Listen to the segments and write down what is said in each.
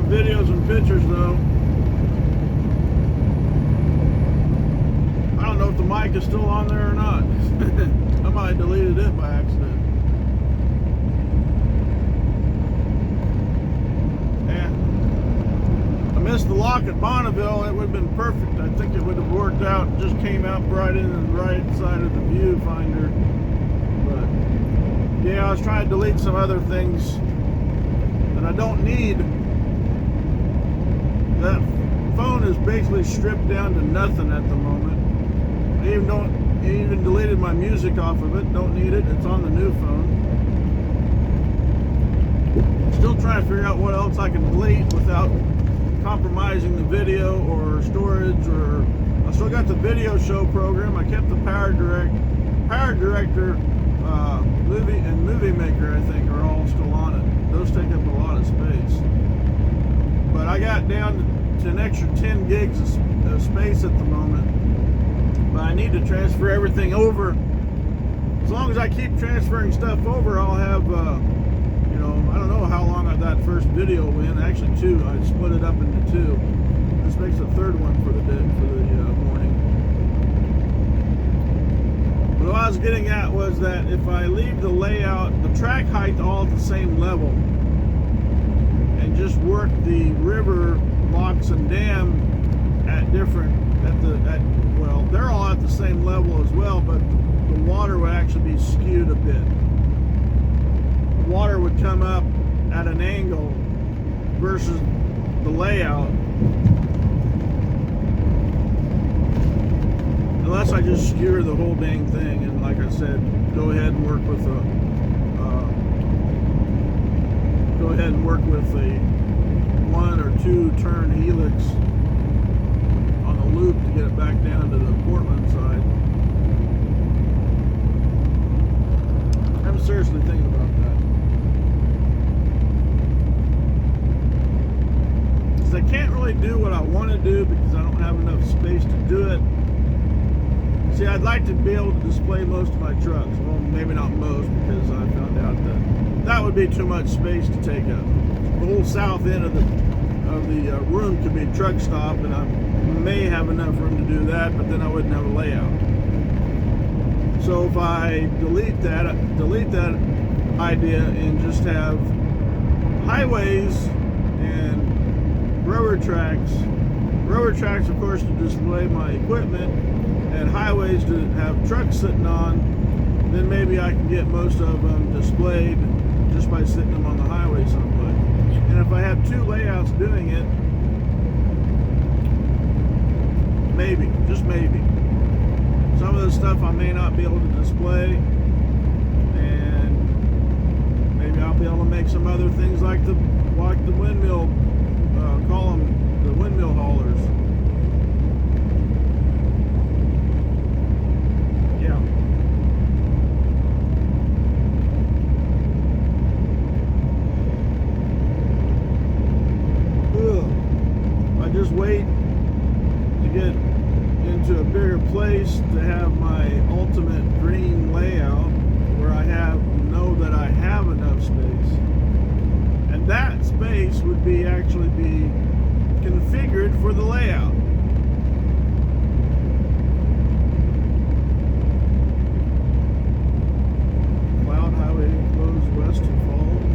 videos and pictures though. I don't know if the mic is still on there or not. I might have deleted it by accident. Yeah. I missed the lock at Bonneville. It would have been perfect. I think it would have worked out. Just came out right in the right side of the viewfinder. But yeah, I was trying to delete some other things that I don't need. That phone is basically stripped down to nothing at the moment. I even deleted my music off of it. Don't need it. It's on the new phone. Still trying to figure out what else I can delete without compromising the video or storage. Or I still got the video show program. I kept the Power Director, Movie Maker, I think, are all still on it. Those take up a lot of space. But I got down to an extra 10 gigs of space at the moment. But I need to transfer everything over. As long as I keep transferring stuff over, I'll have, I don't know how long that first video went. Actually, 2. I split it up into 2. This makes a third one for the morning. But what I was getting at was that if I leave the layout, the track height all at the same level, and just work the river locks and dam well, they're all at the same level as well, but the water would actually be skewed a bit. The water would come up at an angle versus the layout. Unless I just skewer the whole dang thing, and like I said, go ahead and work with a 1 or 2 turn helix on the loop to get it back down to the Portland side. I'm seriously thinking about that. Because I can't really do what I want to do because I don't have enough space to do it. See, I'd like to be able to display most of my trucks. Well, maybe not most, because I found out that would be too much space to take up. The whole south end of the room could be a truck stop, and I may have enough room to do that, but then I wouldn't have a layout. So if I delete that idea and just have highways and railroad tracks, of course, to display my equipment, and highways to have trucks sitting on, then maybe I can get most of them displayed just by sitting them on the highway someplace. And if I have 2 layouts doing it, maybe, just maybe, some of the stuff I may not be able to display, and maybe I'll be able to make some other things like the windmill, call them the windmill haulers. Just wait to get into a bigger place to have my ultimate dream layout where I know that I have enough space, and that space would actually be configured for the layout. Cloud Highway closed west to Falls.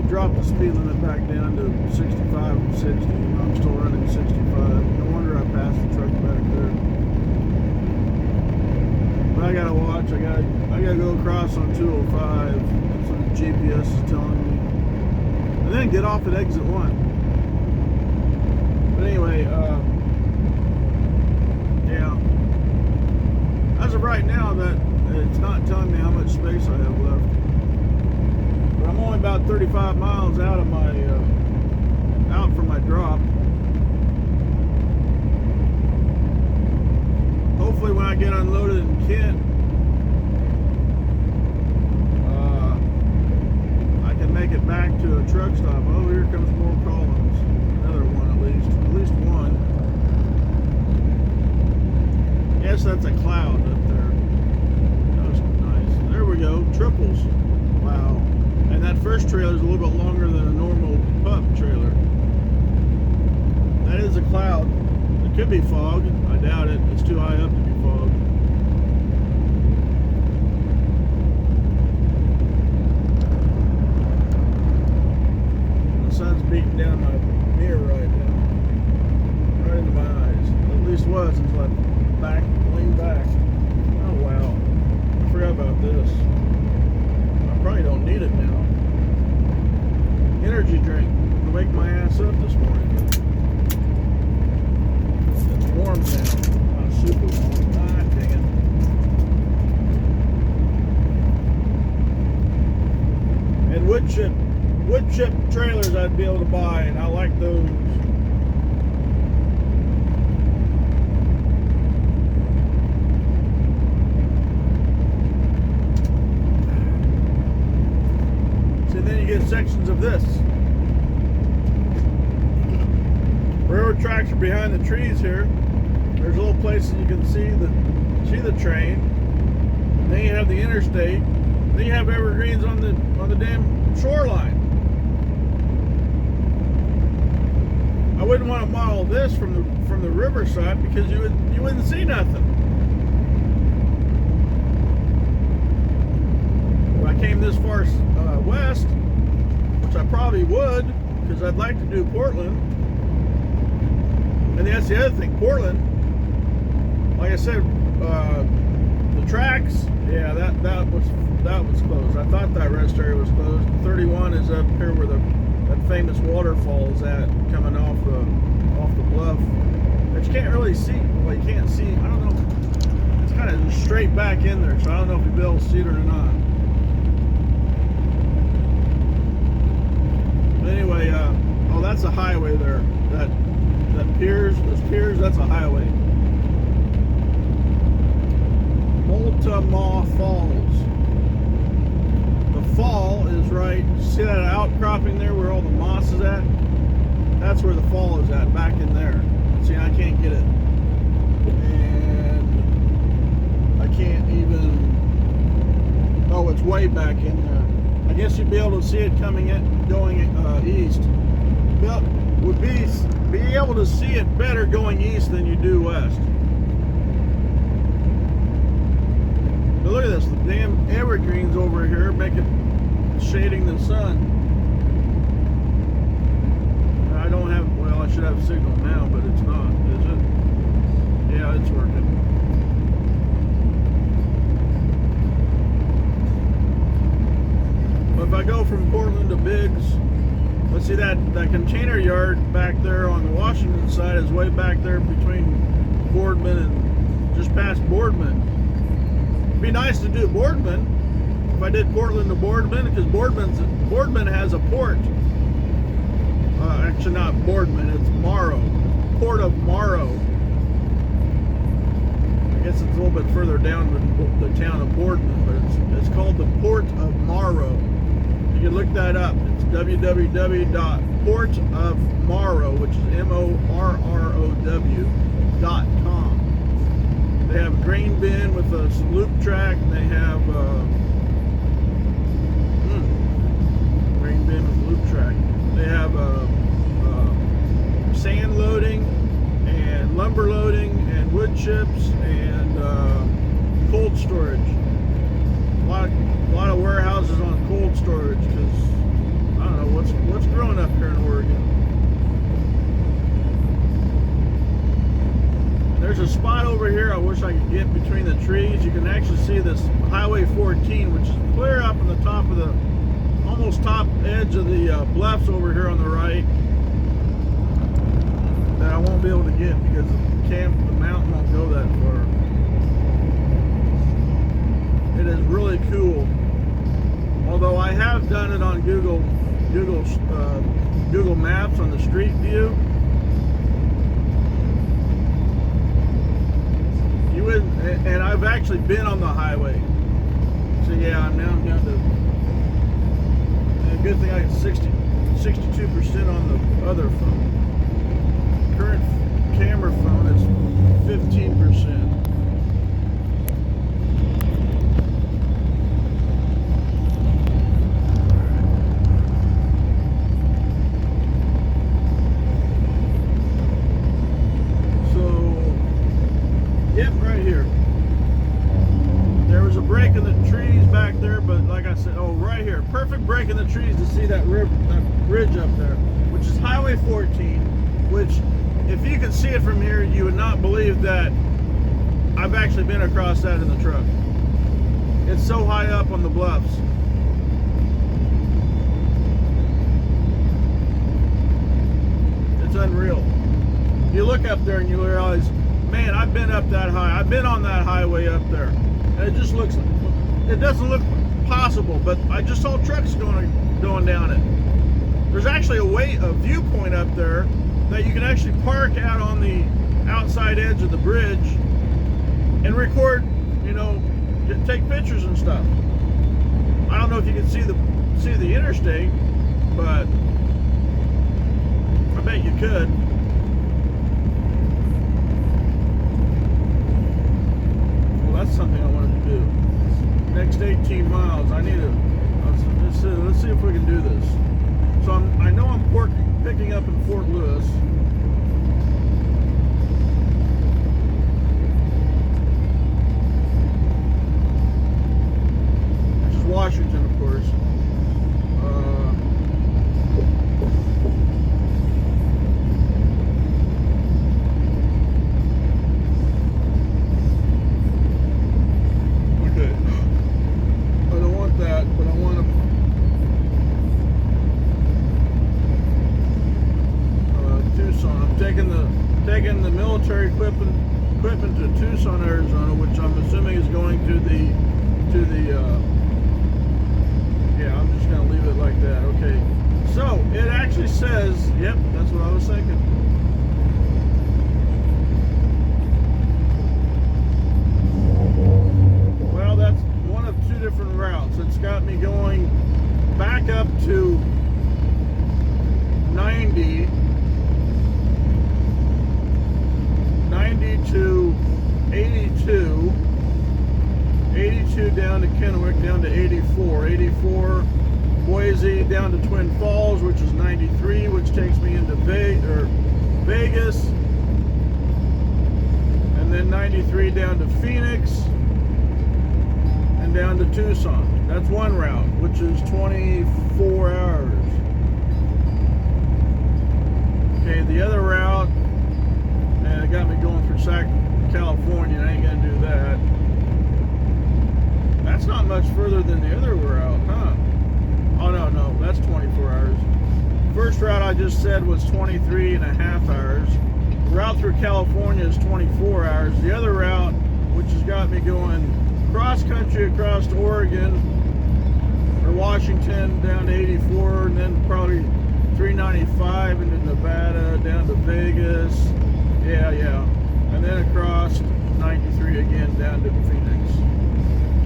Dropped the speed limit back down to 65 and 60. I'm still running 65. No wonder I passed the truck back there. But I gotta watch. I gotta go across on 205. That's what the GPS is telling me. And then get off at exit 1. But anyway, yeah. As of right now, that it's not telling me how much space I have left. I'm only about 35 miles out from my drop. get unloaded in Kent, I can make it back to a truck stop. Oh, here comes more columns. Another one at least one. Yes, that's a cloud up there. That was nice. There we go, triples. Wow. And that first trailer is a little bit longer than a normal pup trailer. That is a cloud. It could be fog. I doubt it. It's too high up to be fog. The sun's beating down my mirror right now. Right into my eyes. At least was until I leaned back. Oh wow. I forgot about this. I probably don't need it now. Energy drink to wake my ass up this morning. It's warm now. Not super warm. Ah, dang it. And wood chip trailers I'd be able to buy, and I like those. So then you get sections of this. Railroad tracks are behind the trees here. There's little places you can see the train. And then you have the interstate. Then you have evergreens on the damn shoreline. I wouldn't want to model this from the riverside because you wouldn't see nothing. If I came this far west, which I probably would, because I'd like to do Portland. And that's the other thing, Portland, like I said, the tracks, yeah, that was closed. I thought that rest area was closed. 31 is up here where that famous waterfall is at, coming off the bluff. But you can't really see. Well, you can't see. I don't know. It's kind of just straight back in there, so I don't know if you'll be able to see it or not. But anyway, oh, that's a highway there. Those piers, that's a highway. Multamaw Falls. The fall is right. See that outcropping there where all the moss is at? That's where the fall is at, back in there. See, I can't get it. And I can't even. Oh, it's way back in there. I guess you'd be able to see it going east. Well, would be able to see it better going east than you do west. But look at this, the damn evergreens over here shading the sun. I don't have, well, I should have a signal now, but it's not, is it? Yeah, it's working. But if I go from Portland to Biggs, let's see, that container yard back there on the Washington side is way back there between Boardman and just past Boardman. It'd be nice to do Boardman if I did Portland to Boardman, because Boardman has a port. Actually, not Boardman, it's Morrow. Port of Morrow. I guess it's a little bit further down than the town of Boardman, but it's called the Port of Morrow. You can look that up. It's www.portofmorrow, which is MORROW.com. They have a grain bin with a loop track, and they have grain bin with a loop track. They have sand loading and lumber loading and wood chips and cold storage. A lot of warehouses on cold storage, because I don't know what's growing up here in Oregon. There's a spot over here I wish I could get between the trees. You can actually see this Highway 14, which is clear up on the top of the almost top edge of the bluffs over here on the right, that I won't be able to get because the mountain won't go that far. It is really cool. Although I have done it on Google Maps on the street view. You wouldn't, and I've actually been on the highway. So yeah, I'm down to, and a good thing I got 62% on the other phone. Current camera phone is 15%. Yep, right here. There was a break in the trees back there, but like I said, oh, right here. Perfect break in the trees to see that ridge up there, which is Highway 14, which, if you could see it from here, you would not believe that I've actually been across that in the truck. It's so high up on the bluffs. It's unreal. You look up there and you realize, man, I've been up that high. I've been on that highway up there. And it just looks, it doesn't look possible, but I just saw trucks going down it. There's actually a viewpoint up there that you can actually park out on the outside edge of the bridge and record, you know, take pictures and stuff. I don't know if you can see the interstate, but I bet you could. That's something I wanted to do. Next 18 miles, I need to. Let's see if we can do this. So I know I'm picking up in Fort Lewis. Which is Washington, of course. But I want to Tucson. I'm taking the military equipment to Tucson, Arizona, which I'm assuming is going to the yeah, I'm just gonna leave it like that. Okay, so it actually says, yep, that's what I was thinking. Well, that's one of two different routes. It's got me going back up to 90 to 82 down to Kennewick, down to 84 Boise, down to Twin Falls, which is 93, which takes me into Vegas, and then 93 down to Phoenix, and down to Tucson. That's one route, which is 24 hours. Okay, the other route, and it got me going through California. I ain't gonna do that. That's not much further than the other route, huh? Oh no, that's 24 hours. First route I just said was 23 and a half hours. The route through California is 24 hours. The other route, which has got me going cross country across to Oregon or Washington down to 84, and then probably 395 into Nevada down to Vegas, yeah, and then across 93 again down to Phoenix.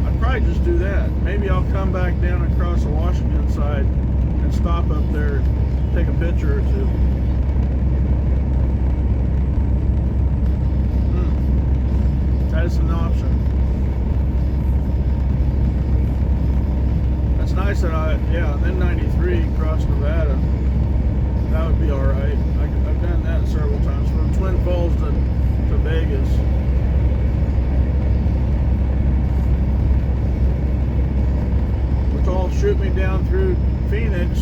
I'd probably just do that. Maybe I'll come back down across the Washington side and stop up there and take a picture or two. That's an option. That's nice that and then 93 across Nevada. That would be alright. I've done that several times from Twin Falls to Vegas. Which all shoot me down through Phoenix.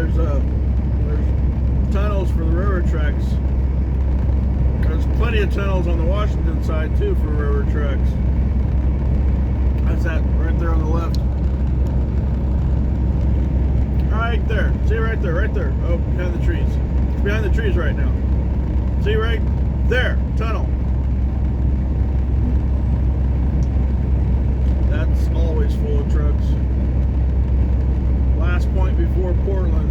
there's tunnels for the railroad tracks. There's plenty of tunnels on the Washington side too for railroad tracks. That's that right there on the left. Right there. See right there, right there. Oh, behind the trees. It's behind the trees right now. See right there, tunnel. That's always full of trucks. Last point before Portland.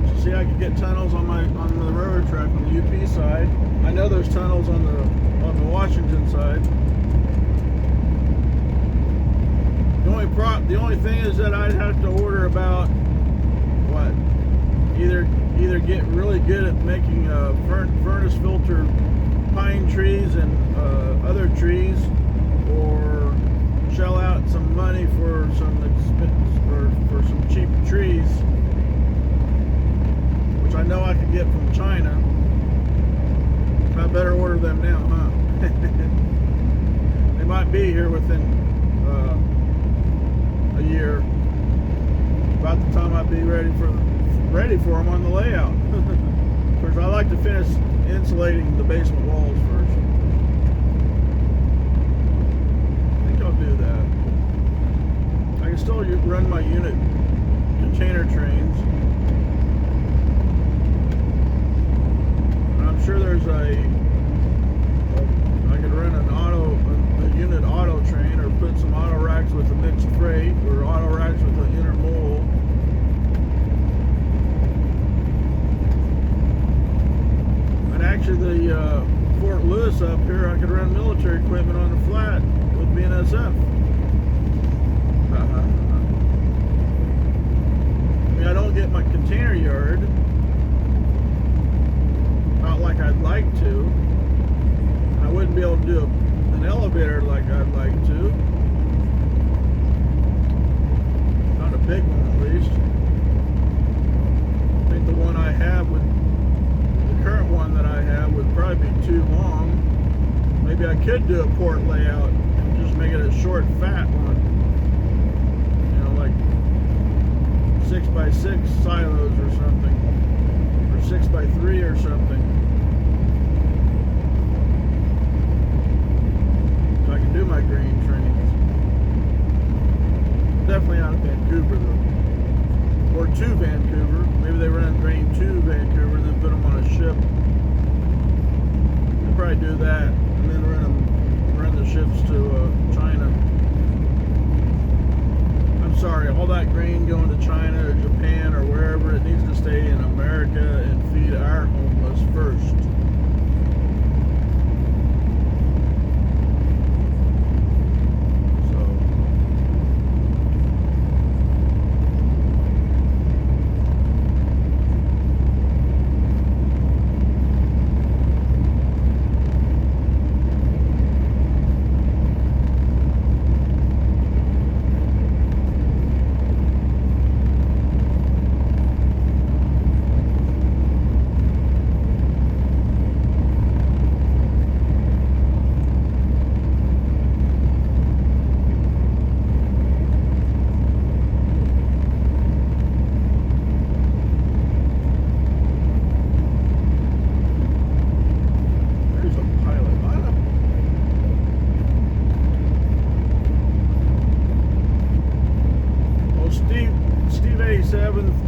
So see, I could get tunnels on the railroad track on the UP side. I know there's tunnels on the Washington side. The only thing is that I'd have to order about what? Either get really good at making furnace filter pine trees and other trees, or shell out some money for some cheap trees, which I know I could get from China. I better order them now, huh? They might be here within a year. About the time I'd be ready for them on the layout. Of course, I like to finish insulating the basement walls first. I think I'll do that. I can still run my unit container trains. I'm sure there's I could run a unit auto train, or put some auto racks with a mixed freight, or auto racks with an intermodal. And actually, the Fort Lewis up here, I could run military equipment on the flat with BNSF. I mean, I don't get my container yard out like I'd like to. I wouldn't be able to do an elevator like I'd like to. Not a big one, at least. I think the one I have the current one that I have would probably be too long. Maybe I could do a port layout and just make it a short, fat one. You know, like 6x6 silos or something, or 6x3 or something. Do my grain trains. Definitely out of Vancouver though. Or to Vancouver. Maybe they run grain to Vancouver and then put them on a ship. They'll probably do that and then run the ships to China. I'm sorry, all that grain going to China or Japan or wherever, it needs to stay in America and feed our homeless first.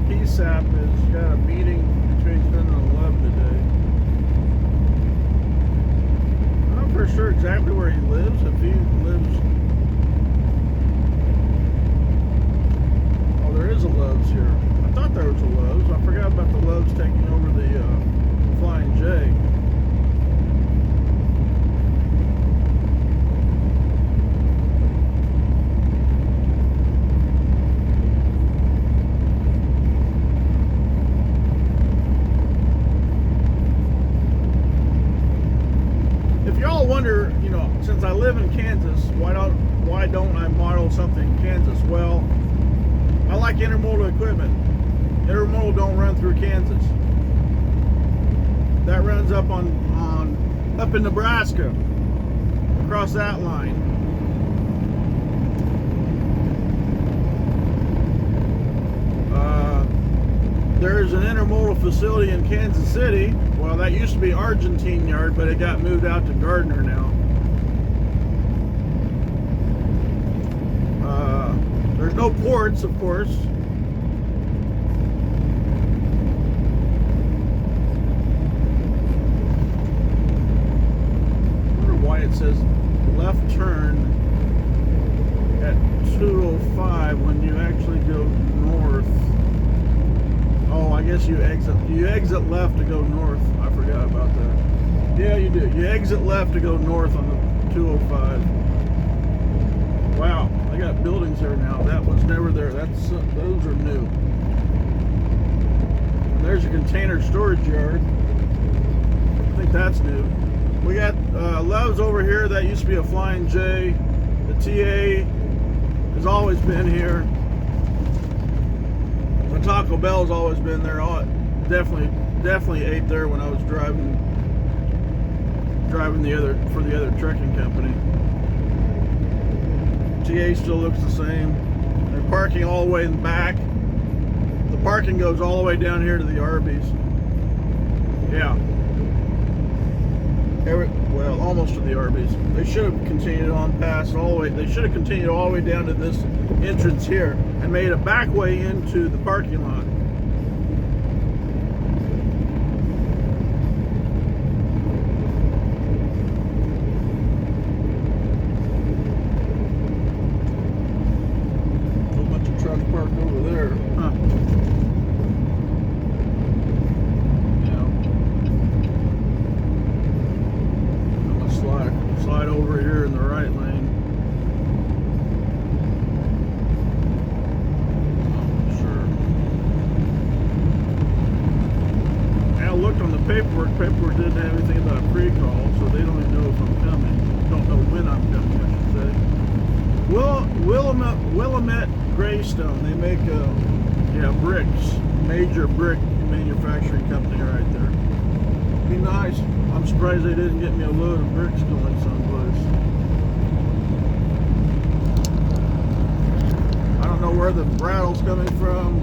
PSAP has got a meeting between 10 and 11 today. I'm not for sure exactly where he lives, if he lives... Oh, there is a Love's here. I thought there was a Love's. I forgot about the Love's taking over the Flying J. Wonder, you know, since I live in Kansas, why don't I model something in Kansas? Well, I like intermodal equipment. Intermodal don't run through Kansas. That runs up up in Nebraska, across that line. there's an intermodal facility in Kansas City. Well, that used to be Argentine Yard, but it got moved out to Gardner now. There's no ports, of course. I wonder why it says left turn at 205 when you actually go north. Oh, I guess you exit left to go north. I forgot about that. Yeah, you do. You exit left to go north on the 205. Wow, they got buildings there now. That was never there. Those are new. And there's a container storage yard. I think that's new. We got Love's over here. That used to be a Flying J. The TA has always been here. The Taco Bell's always been there. Definitely ate there when I was driving for the other trucking company. TA still looks the same. They're parking all the way in the back. The parking goes all the way down here to the Arby's. Yeah. Well, almost to the Arby's. They should have continued on past all the way. They should have continued all the way down to this entrance here and made a back way into the parking lot. Parked over there. Huh. Yeah. I'm gonna slide over here in the right lane. Sure. I looked on the paperwork. Paperwork didn't have anything about a pre-call, so they don't even know if I'm coming. Don't know when I'm coming, I should say. Willamette Greystone. They make bricks. Major brick manufacturing company right there. Be nice. I'm surprised they didn't get me a load of bricks going someplace. I don't know where the rattle's coming from.